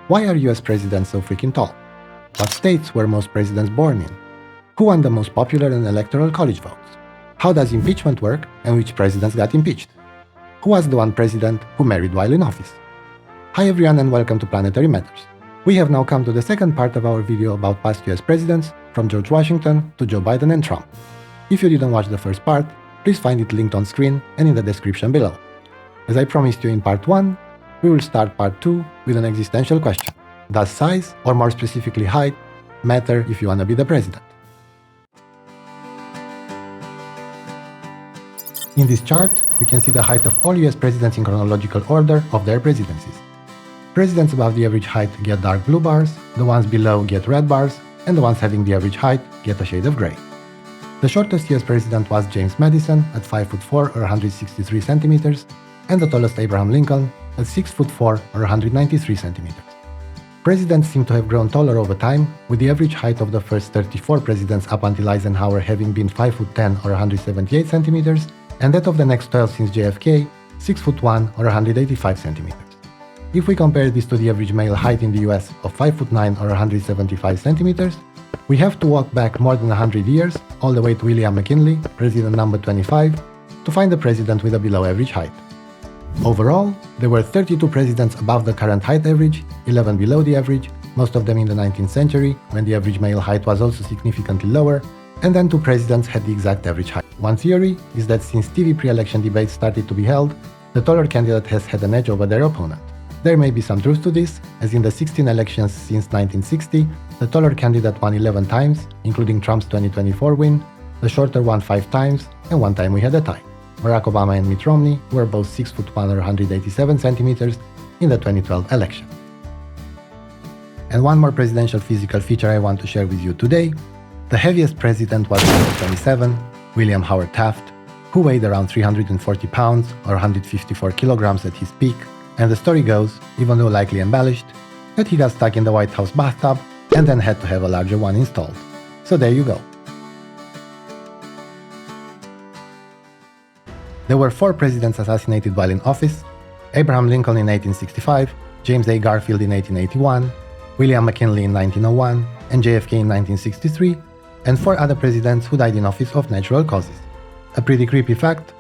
Why are US presidents so freaking tall? What states were most presidents born in? Who won the most popular and electoral college votes? How does impeachment work and which presidents got impeached? Who was the one president who married while in office? Hi everyone and welcome to Planetary Matters. We have now come to the second part of our video about past US presidents, from George Washington to Joe Biden and Trump. If you didn't watch the first part, please find it linked on screen and in the description below. As I promised you in part 1, we will start part 2 with an existential question. Does size, or more specifically height, matter if you want to be the president? In this chart, we can see the height of all US presidents in chronological order of their presidencies. Presidents above the average height get dark blue bars, the ones below get red bars, and the ones having the average height get a shade of gray. The shortest US president was James Madison at 5'4" or 163 centimeters, and the tallest Abraham Lincoln at 6'4" or 193 centimeters. Presidents seem to have grown taller over time, with the average height of the first 34 presidents up until Eisenhower having been 5'10" or 178 centimeters, and that of the next 12 since JFK, 6'1" or 185 centimeters. If we compare this to the average male height in the US of 5'9" or 175 centimeters, we have to walk back more than 100 years, all the way to William McKinley, president number 25, to find a president with a below average height. Overall, there were 32 presidents above the current height average, 11 below the average, most of them in the 19th century, when the average male height was also significantly lower, and then 2 presidents had the exact average height. One theory is that since TV pre-election debates started to be held, the taller candidate has had an edge over their opponent. There may be some truth to this, as in the 16 elections since 1960, the taller candidate won 11 times, including Trump's 2024 win, the shorter won 5 times, and 1 time we had a tie. Barack Obama and Mitt Romney were both 6'1" or 187 centimeters in the 2012 election. And one more presidential physical feature I want to share with you today. The heaviest president was number 27, William Howard Taft, who weighed around 340 pounds or 154 kilograms at his peak, and the story goes, even though likely embellished, that he got stuck in the White House bathtub and then had to have a larger one installed. So there you go. There were 4 presidents assassinated while in office: Abraham Lincoln in 1865, James A. Garfield in 1881, William McKinley in 1901, and JFK in 1963, and 4 other presidents who died in office of natural causes. A pretty creepy fact: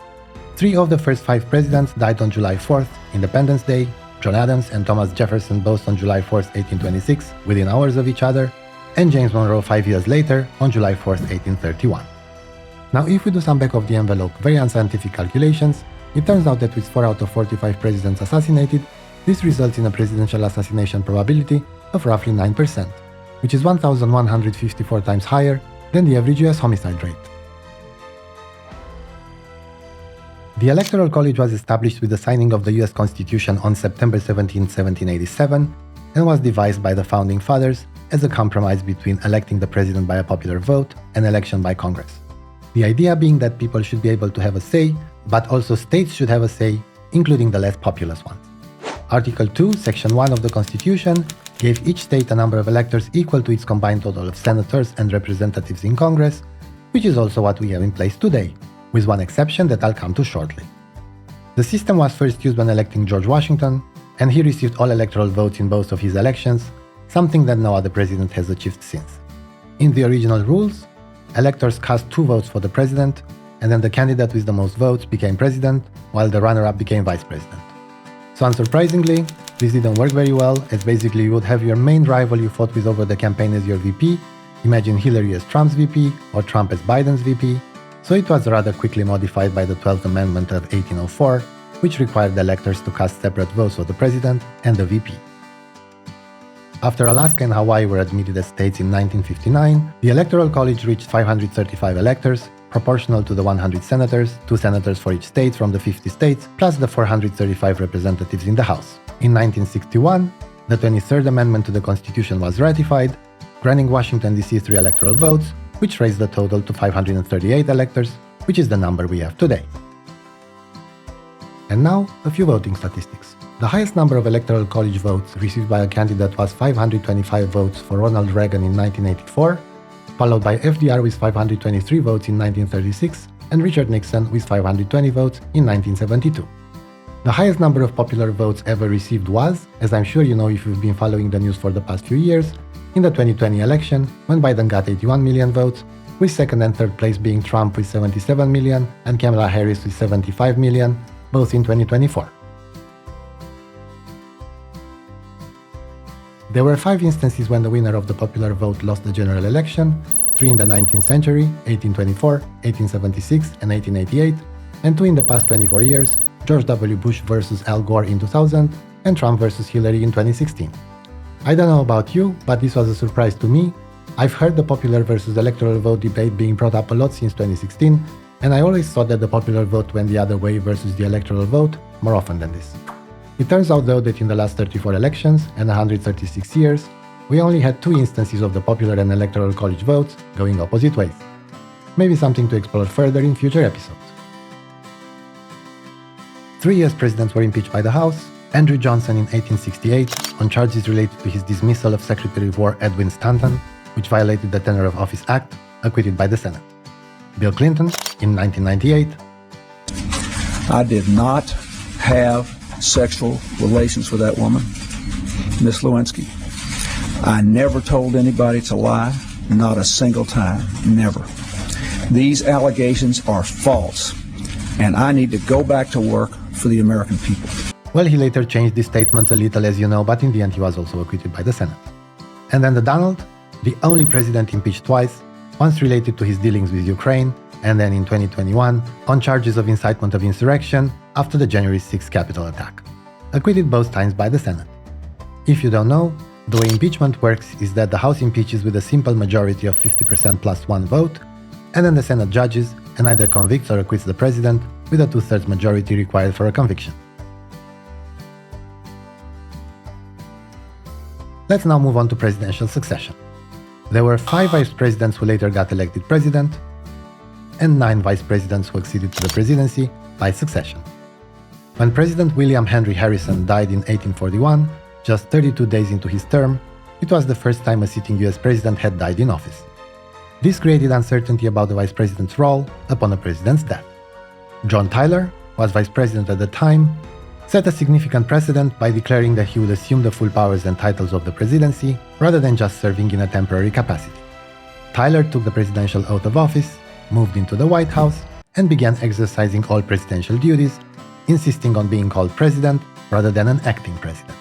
3 of the first 5 presidents died on July 4th, Independence Day, John Adams and Thomas Jefferson both on July 4th, 1826, within hours of each other, and James Monroe 5 years later, on July 4th, 1831. Now, if we do some back-of-the-envelope, very unscientific calculations, it turns out that with 4 out of 45 presidents assassinated, this results in a presidential assassination probability of roughly 9%, which is 1,154 times higher than the average US homicide rate. The Electoral College was established with the signing of the US Constitution on September 17, 1787, and was devised by the Founding Fathers as a compromise between electing the president by a popular vote and election by Congress. The idea being that people should be able to have a say, but also states should have a say, including the less populous ones. Article 2, Section 1 of the Constitution gave each state a number of electors equal to its combined total of senators and representatives in Congress, which is also what we have in place today, with one exception that I'll come to shortly. The system was first used when electing George Washington, and he received all electoral votes in both of his elections, something that no other president has achieved since. In the original rules, electors cast 2 votes for the president, and then the candidate with the most votes became president, while the runner-up became vice president. So unsurprisingly, this didn't work very well, as basically you would have your main rival you fought with over the campaign as your VP, imagine Hillary as Trump's VP, or Trump as Biden's VP, so it was rather quickly modified by the 12th Amendment of 1804, which required the electors to cast separate votes for the president and the VP. After Alaska and Hawaii were admitted as states in 1959, the Electoral College reached 535 electors, proportional to the 100 senators, 2 senators for each state from the 50 states, plus the 435 representatives in the House. In 1961, the 23rd Amendment to the Constitution was ratified, granting Washington D.C. 3 electoral votes, which raised the total to 538 electors, which is the number we have today. And now, a few voting statistics. The highest number of Electoral College votes received by a candidate was 525 votes for Ronald Reagan in 1984, followed by FDR with 523 votes in 1936, and Richard Nixon with 520 votes in 1972. The highest number of popular votes ever received was, as I'm sure you know if you've been following the news for the past few years, in the 2020 election, when Biden got 81 million votes, with second and third place being Trump with 77 million and Kamala Harris with 75 million, both in 2024. There were 5 instances when the winner of the popular vote lost the general election, 3 in the 19th century, 1824, 1876, and 1888, and 2 in the past 24 years, George W. Bush versus Al Gore in 2000, and Trump versus Hillary in 2016. I don't know about you, but this was a surprise to me. I've heard the popular versus electoral vote debate being brought up a lot since 2016, and I always thought that the popular vote went the other way versus the electoral vote more often than this. It turns out though that in the last 34 elections and 136 years, we only had 2 instances of the popular and electoral college votes going opposite ways. Maybe something to explore further in future episodes. 3 US presidents were impeached by the House: Andrew Johnson in 1868 on charges related to his dismissal of Secretary of War Edwin Stanton, which violated the Tenure of Office Act, acquitted by the Senate. Bill Clinton in 1998. I did not have sexual relations with that woman, Miss Lewinsky. I never told anybody to lie, not a single time, never. These allegations are false, and I need to go back to work for the American people. Well, he later changed these statements a little, as you know, but in the end he was also acquitted by the Senate. And then the Donald, the only president impeached twice, once related to his dealings with Ukraine, and then in 2021 on charges of incitement of insurrection after the January 6th Capitol attack. Acquitted both times by the Senate. If you don't know, the way impeachment works is that the House impeaches with a simple majority of 50% plus 1 vote, and then the Senate judges and either convicts or acquits the president with a 2/3 majority required for a conviction. Let's now move on to presidential succession. There were 5 vice presidents who later got elected president, and 9 vice presidents who acceded to the presidency by succession. When President William Henry Harrison died in 1841, just 32 days into his term, it was the first time a sitting US president had died in office. This created uncertainty about the vice president's role upon a president's death. John Tyler was vice president at the time, set a significant precedent by declaring that he would assume the full powers and titles of the presidency rather than just serving in a temporary capacity. Tyler took the presidential oath of office, moved into the White House, and began exercising all presidential duties, insisting on being called president rather than an acting president.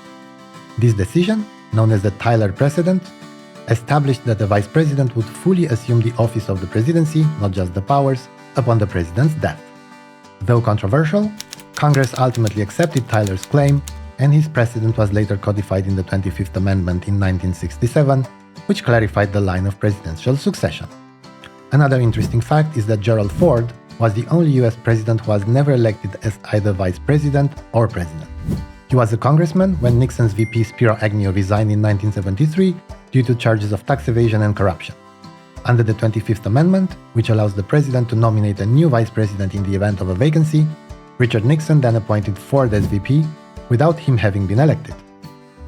This decision, known as the Tyler precedent, established that the vice president would fully assume the office of the presidency, not just the powers, upon the president's death. Though controversial, Congress ultimately accepted Tyler's claim, and his precedent was later codified in the 25th Amendment in 1967, which clarified the line of presidential succession. Another interesting fact is that Gerald Ford was the only US president who was never elected as either vice president or president. He was a congressman when Nixon's VP Spiro Agnew resigned in 1973 due to charges of tax evasion and corruption. Under the 25th Amendment, which allows the president to nominate a new vice president in the event of a vacancy, Richard Nixon then appointed Ford as VP without him having been elected.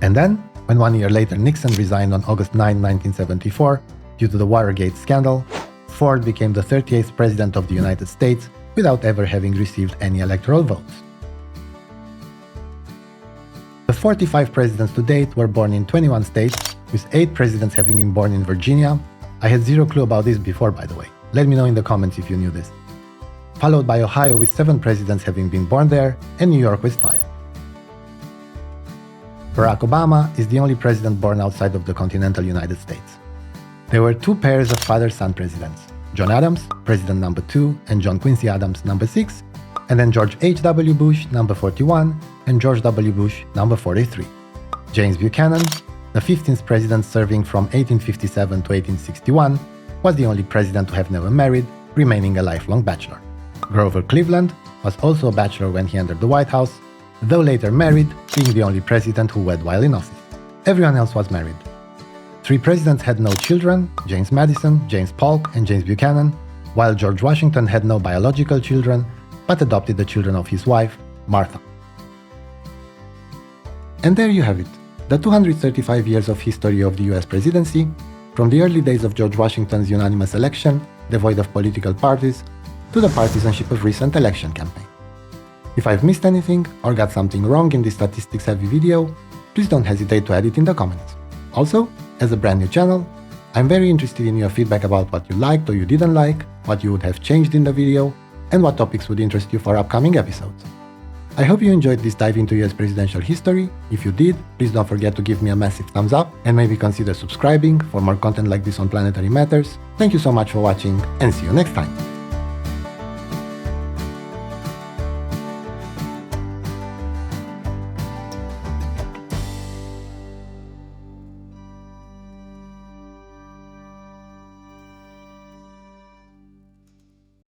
And then, when 1 year later Nixon resigned on August 9, 1974, due to the Watergate scandal, Ford became the 38th president of the United States without ever having received any electoral votes. The 45 presidents to date were born in 21 states, with 8 presidents having been born in Virginia. I had zero clue about this before, by the way. Let me know in the comments if you knew this. Followed by Ohio with 7 presidents having been born there, and New York with 5. Barack Obama is the only president born outside of the continental United States. There were 2 pairs of father-son presidents, John Adams, president number 2, and John Quincy Adams, number 6, and then George H.W. Bush, number 41, and George W. Bush, number 43. James Buchanan, the 15th president serving from 1857 to 1861, was the only president to have never married, remaining a lifelong bachelor. Grover Cleveland was also a bachelor when he entered the White House, though later married, being the only president who wed while in office. Everyone else was married. 3 presidents had no children, James Madison, James Polk, and James Buchanan, while George Washington had no biological children, but adopted the children of his wife, Martha. And there you have it, the 235 years of history of the US presidency, from the early days of George Washington's unanimous election, devoid of political parties, to the partisanship of recent election campaign. If I've missed anything or got something wrong in this statistics-heavy video, please don't hesitate to add it in the comments. Also, as a brand new channel, I'm very interested in your feedback about what you liked or you didn't like, what you would have changed in the video, and what topics would interest you for upcoming episodes. I hope you enjoyed this dive into US presidential history. If you did, please don't forget to give me a massive thumbs up and maybe consider subscribing for more content like this on planetary matters. Thank you so much for watching and see you next time!